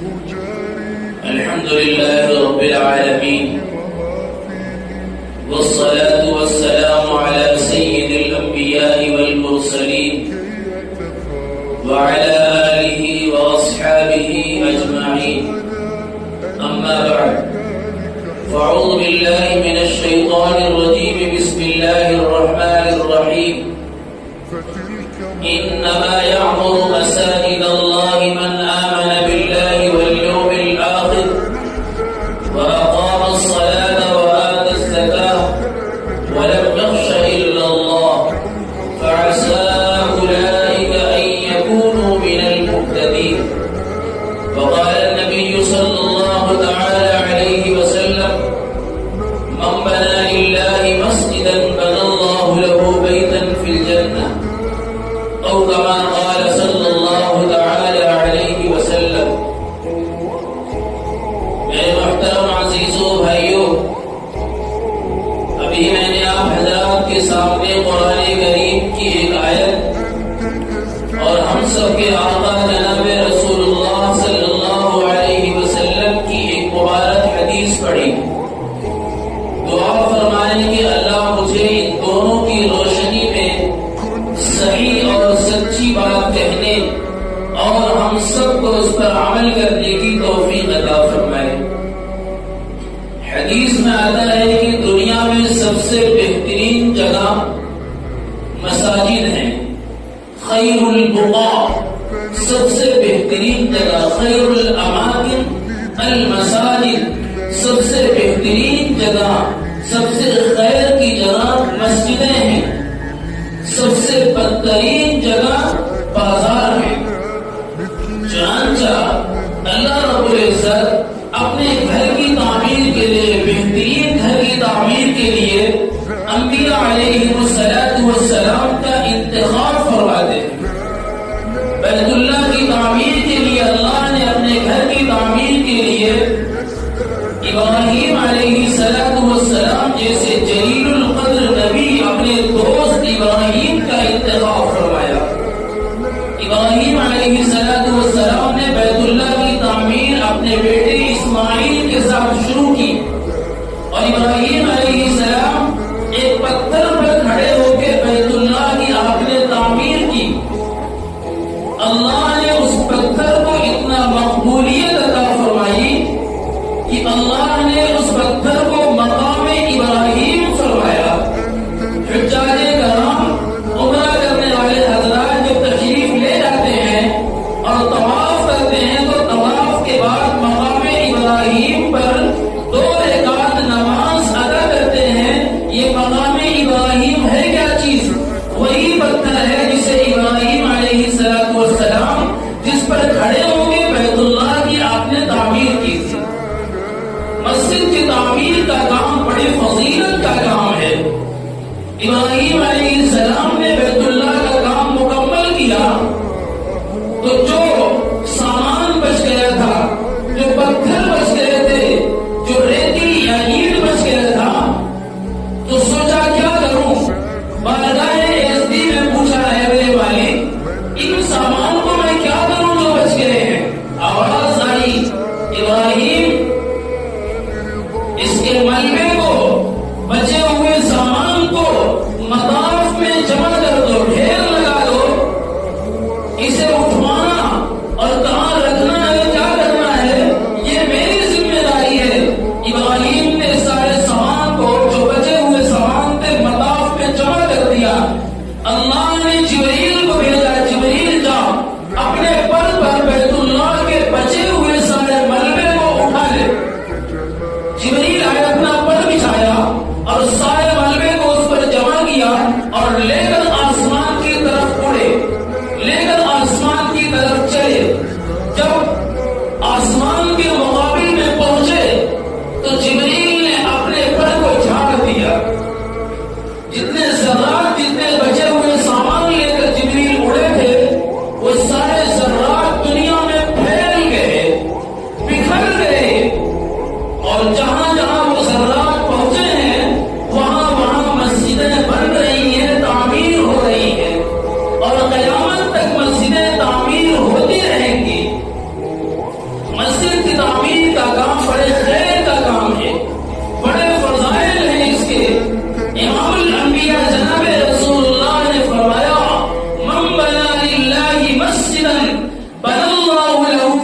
الحمد لله رب العالمين والصلاة والسلام على سيد الأنبياء والمرسلين وعلى آله وأصحابه أجمعين. أما بعد، فأعوذ بالله من الشيطان الرجيم. بسم الله الرحمن الرحيم. إنما يعمر مساجد الله من آمن بالله واليوم الآخر وأقام الصلاة وآتى الزكاة ولم يخش إلا الله فعسى أولئك أن يكونوا من المهتدين. وقال النبي صلى الله تعالى عليه وسلم: من بنى لله مسجدا بنى الله له بيتا في الجنة، أو كما قال صلی اللہ تعالی علیہ وسلم. میرے محترم عزیزوں بھائیوں، ابھی میں نے آپ حضرات کے سامنے قرآن کریم کی ایک آیت اور ہم سب کے آقا جناب رسول اللہ صلی اللہ علیہ وسلم کی ایک مبارک حدیث پڑھی. دعا فرمائیں کہ اللہ مجھے ان دونوں کی روشنی میں صحیح اور سچی بات کہنے اور ہم سب کو اس پر عمل کرنے کی توفیق عطا فرمائے. حدیث میں آتا ہے کہ دنیا میں سب سے بہترین جگہ مساجد ہیں. خیر البقاع، سب سے بہترین جگہ، خیر الاماکن المساجد، سب سے بہترین جگہ، سب سے خیر کی جگہ مسجدیں ہیں. سب سے بدترین جگہ بازار ہے. چنانچہ اللہ رب العزت اپنے گھر کی تعمیر کے لیے، بہترین گھر کی تعمیر کے لیے انبیاء علیہ السلام کا انتخاب فرماتے ہیں. بیت اللہ کی تعمیر کے لیے اللہ نے اپنے گھر کی تعمیر کے لیے ابراہیم علیہ السلام جیسے جلیل القدر نبی، اپنے دوست ابراہیم کا انتخاب فرمایا. ابراہیم علیہ السلام نے بیت اللہ کی تعمیر اپنے بیٹے اسماعیل کے ساتھ شروع کی، اور ابراہیم علیہ السلام ایک پتھر پر کھڑے ہو کے بیت اللہ کی آپ نے تعمیر کی. اللہ نے اس پتھر کو اتنا مقبولیت عطا فرمائی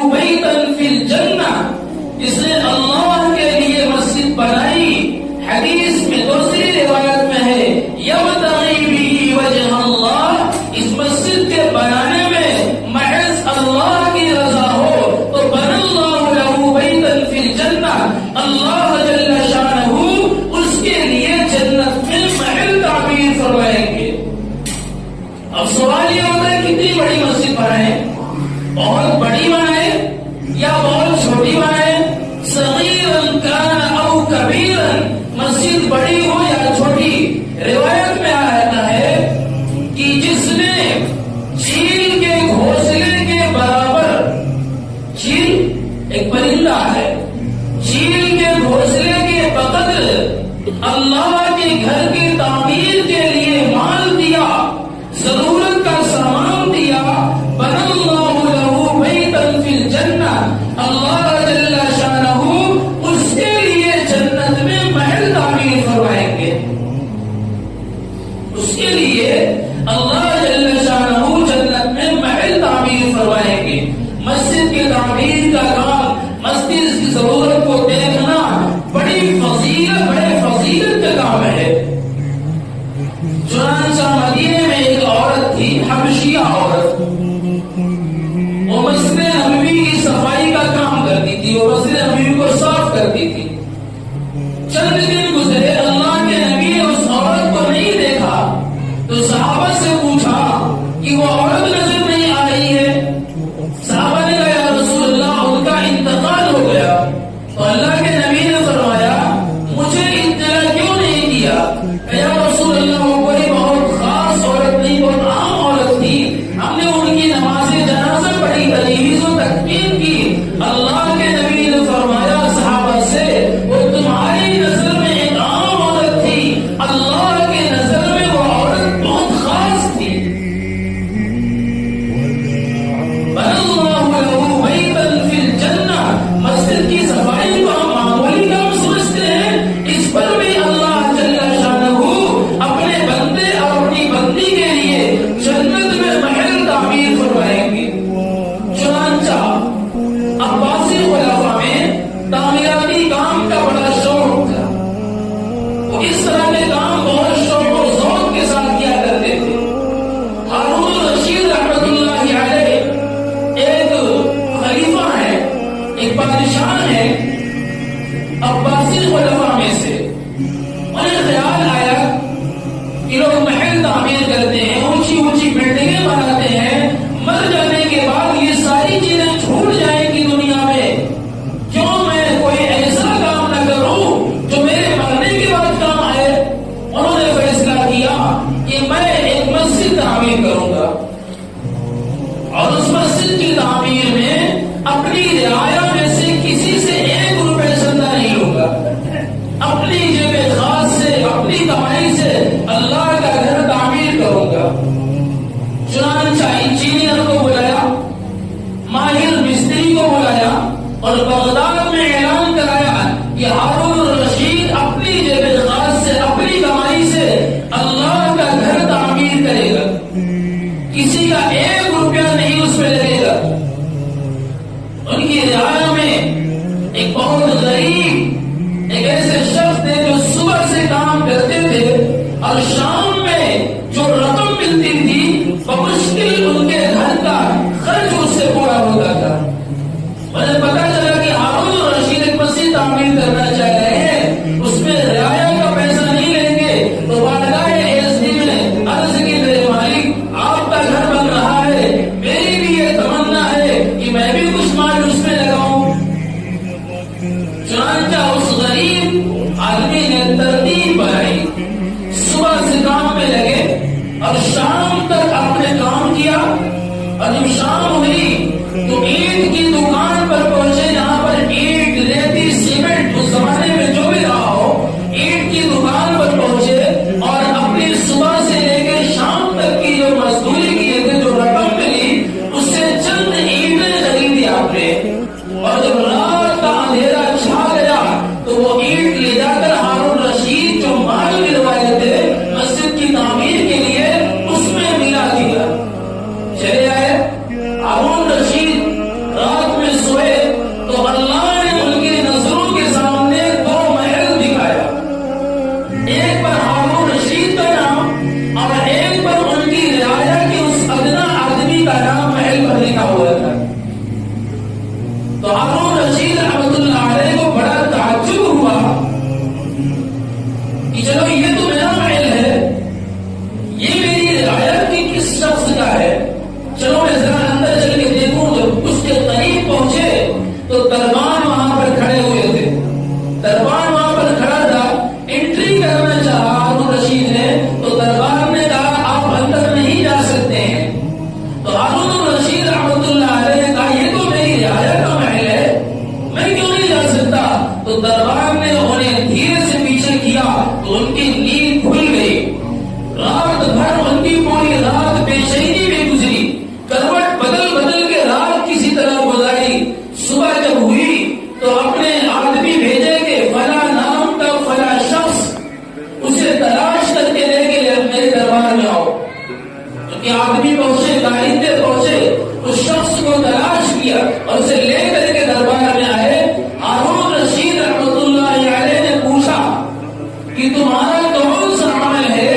له بيتا في الجنة، جس نے اللہ کے لیے مسجد بنائی، حدیث میں دوسری روایت میں ہے یبتغی بہ وجہ اللہ، اس مسجد کے بنانے میں محض اللہ کی رضا ہو تو بن اللہ له بیتا فی الجنہ، اللہ جل شانہ اس کے لیے جنت میں محل تعمیر فرمائیں گے۔ اب سوال یہ ہوتا ہے کتنی بڑی مسجد بنائیں، بہت بڑی بنائیں یا بہت چھوٹی بنائیں، صغیرا کان او کبیرا، مسجد بڑی ہو یا چھوٹی۔ روایت میں آتا ہے کہ جس نے چیل کے گھونسلے کے برابر، چیل ایک پرندہ ہے، چیل کے گھونسلے کے بقدر اللہ کے گھر کی تعمیر کے لیے مال دیا، ضرورت کا سامان دیا، بن اللہ له بیتا فی الجنہ، اللہ جل شانہ اس کے لیے جنت میں محل تعمیر فرمائیں گے۔ اس کے لیے اللہ جل شانہ جنت میں محل تعمیر فرمائیں گے۔ مسجد کی تعمیر کا کام، مسجد کی ضرورت کو دیکھنا بڑے فضیلت کا کام ہے۔ چنانچہ مدینے میں ایک عورت تھی، حبشیہ عورت، وہ مسجد نبوی کی صفائی کا کام کرتی تھی، وہ مسجد نبوی کو صاف کرتی تھی۔ چند دن گزرے، اللہ کے نبی نے اس عورت کو نہیں دیکھا تو صحابہ سے پوچھا کہ وہ عورت نظر نہیں آ رہی ہے۔ صحابہ نے کہا یا رسول اللہ ان کا انتقال ہو گیا، تو اللہ کے نبی نے فرمایا مجھے اطلاع کیوں نہیں کیا؟ یا رسول اللہ وہ کوئی بہت خاص عورت نہیں، بہت عام عورت تھی، ہم نے ان کی نماز جنازہ پڑھی، تجہیز و تکفین کی۔ اللہ کے نبی نے فرمایا صحابہ سے وہ تمہاری نظر میں ایک عام عورت تھی، اللہ کے نظر میں وہ عورت بہت خاص تھی۔ بن اللہ له بیتا فی الجنہ، مسجد کی صفائی کو ہم معمولی کام سمجھتے ہیں، اس پر بھی اللہ جل شانہ اپنے بندے اور اپنی بندی کے لیے جنت میں محل تعمیر فرمائیں گے۔ چنانچہ عباسی خلفاء میں تعمیراتی کام کا بڑا شوق تھا، وہ اس طرح کے کام بہت شوق و ذوق کے ساتھ کیا کرتے تھے۔ ہارون رشید رحمۃ اللہ علیہ ایک خلیفہ ہے، ایک بادشاہ ہے عباسی خلفاء میں سے، انہیں خیال آیا کہ لوگ محل تعمیر کرتے ہیں، اونچی اونچی بلڈنگیں بناتے ہیں، مر جانے کے بعد یہ ساری چیزیں چھوٹ جائیں گی دنیا میں، کیوں میں کوئی ایسا کام نہ کروں جو میرے مرنے کے بعد کام آئے۔ انہوں نے فیصلہ کیا کہ میں ایک مسجد تعمیر کروں گا، اور اس مسجد کی تعمیر میں اپنی رعایا میں سے کسی سے 1 روپے چندہ نہیں لوں گا، اپنی جیب خاص سے، اپنی کمائی سے اللہ کا گھر تعمیر کروں گا۔ چنانچہ انجینئر کو بلایا، ماہر مستری کو بلایا، اور بغداد میں اعلان کرایا کہ ہارون الرشید اپنی جیب خاص سے، اپنی کمائی سے اللہ کا گھر تعمیر کرے گا، کسی کا 1 روپیہ نہیں اس میں لگے گا۔ ان کی رعایا میں ایک بہت غریب، ایک ایسے شخص تھے جو صبح سے کام کرتے تھے اور شام میں جو رقم ملتی تھی بمشکل ان کے گھر کا خرچ اس سے پورا ہوتا تھا۔ مجھے پتا چلا کہ ہارون الرشید ایک مسجد تعمیر کرنا چاہ رہے ہیں، اس میں رعایا کا پیسہ نہیں لیں گے، تو بارگاہ ایسدی میں عرض کی میرے مالک آپ کا گھر بن رہا ہے، میری بھی یہ تمنا ہے کہ میں بھی کچھ مال اس میں لگاؤں۔ چنانچہ اس غریب آدمی نے ترتیب بنائی، صبح سے کام میں لگے اور شام تک اپنے کام کیا، اور جب شام ہوئی تو اینٹ کی دکان پر پہنچے جہاں پر اینٹ، ریتی، سیمنٹ اس زمانے میں جو بھی رہا ہو، اینٹ کی دکان پر پہنچے اور اپنی صبح سے لے کے شام تک کی جو مزدوری کیے تھے، جو رقم ملی، اس سے چند اینٹیں خریدی آپ نے، اور جب رات کا اندھیرا چھا گیا تو وہ اینٹ لے جا کر ہارون رشید جو مال گروائے تھے مسجد کی تعمیر کے لیے اس میں ملا دیا۔ چلے آئے ہارون رشید رات میں کیا اور اسے لے کر کے دربار میں آئے. ہارون رشید رحمۃ اللہ علیہ نے پوچھا کہ تمہارا کون سا عمل ہے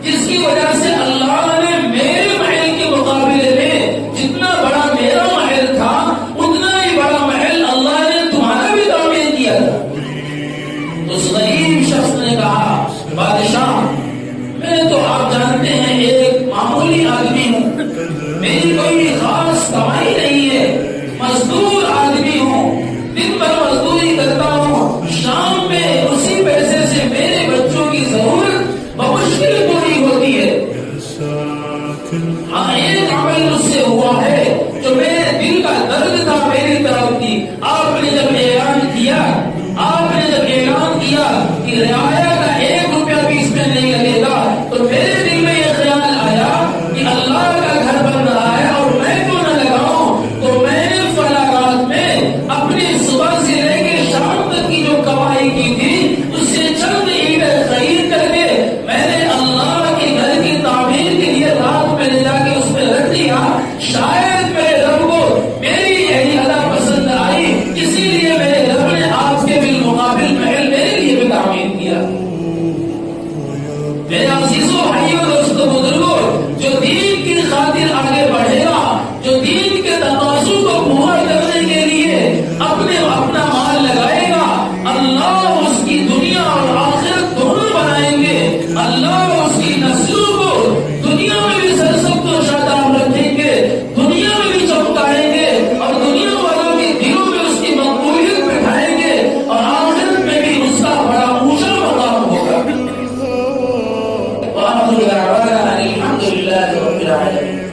جس کی وجہ سے اللہ نے میرے محل کے مقابلے میں جتنا بڑا میرا محل تھا اتنا ہی بڑا محل اللہ نے تمہارا بھی تعمیر کیا تھا. تو اس غریب شخص نے کہا بادشاہ میں تو آپ جانتے ہیں ایک معمولی آدمی ہوں, میری کوئی خاص کمائی نہیں ہے, مزدور آدمی ہوں, دن بھر مزدوری کرتا ہوں, شام میں اسی پیسے سے میرے بچوں کی ضرورت بمشکل پوری ہوتی ہے. ہاں ایک عمل مجھ سے ہوا ہے جو میرے دل کا درد تھا میری طرف کی. آپ نے جب اعلان کیا کہ رعایت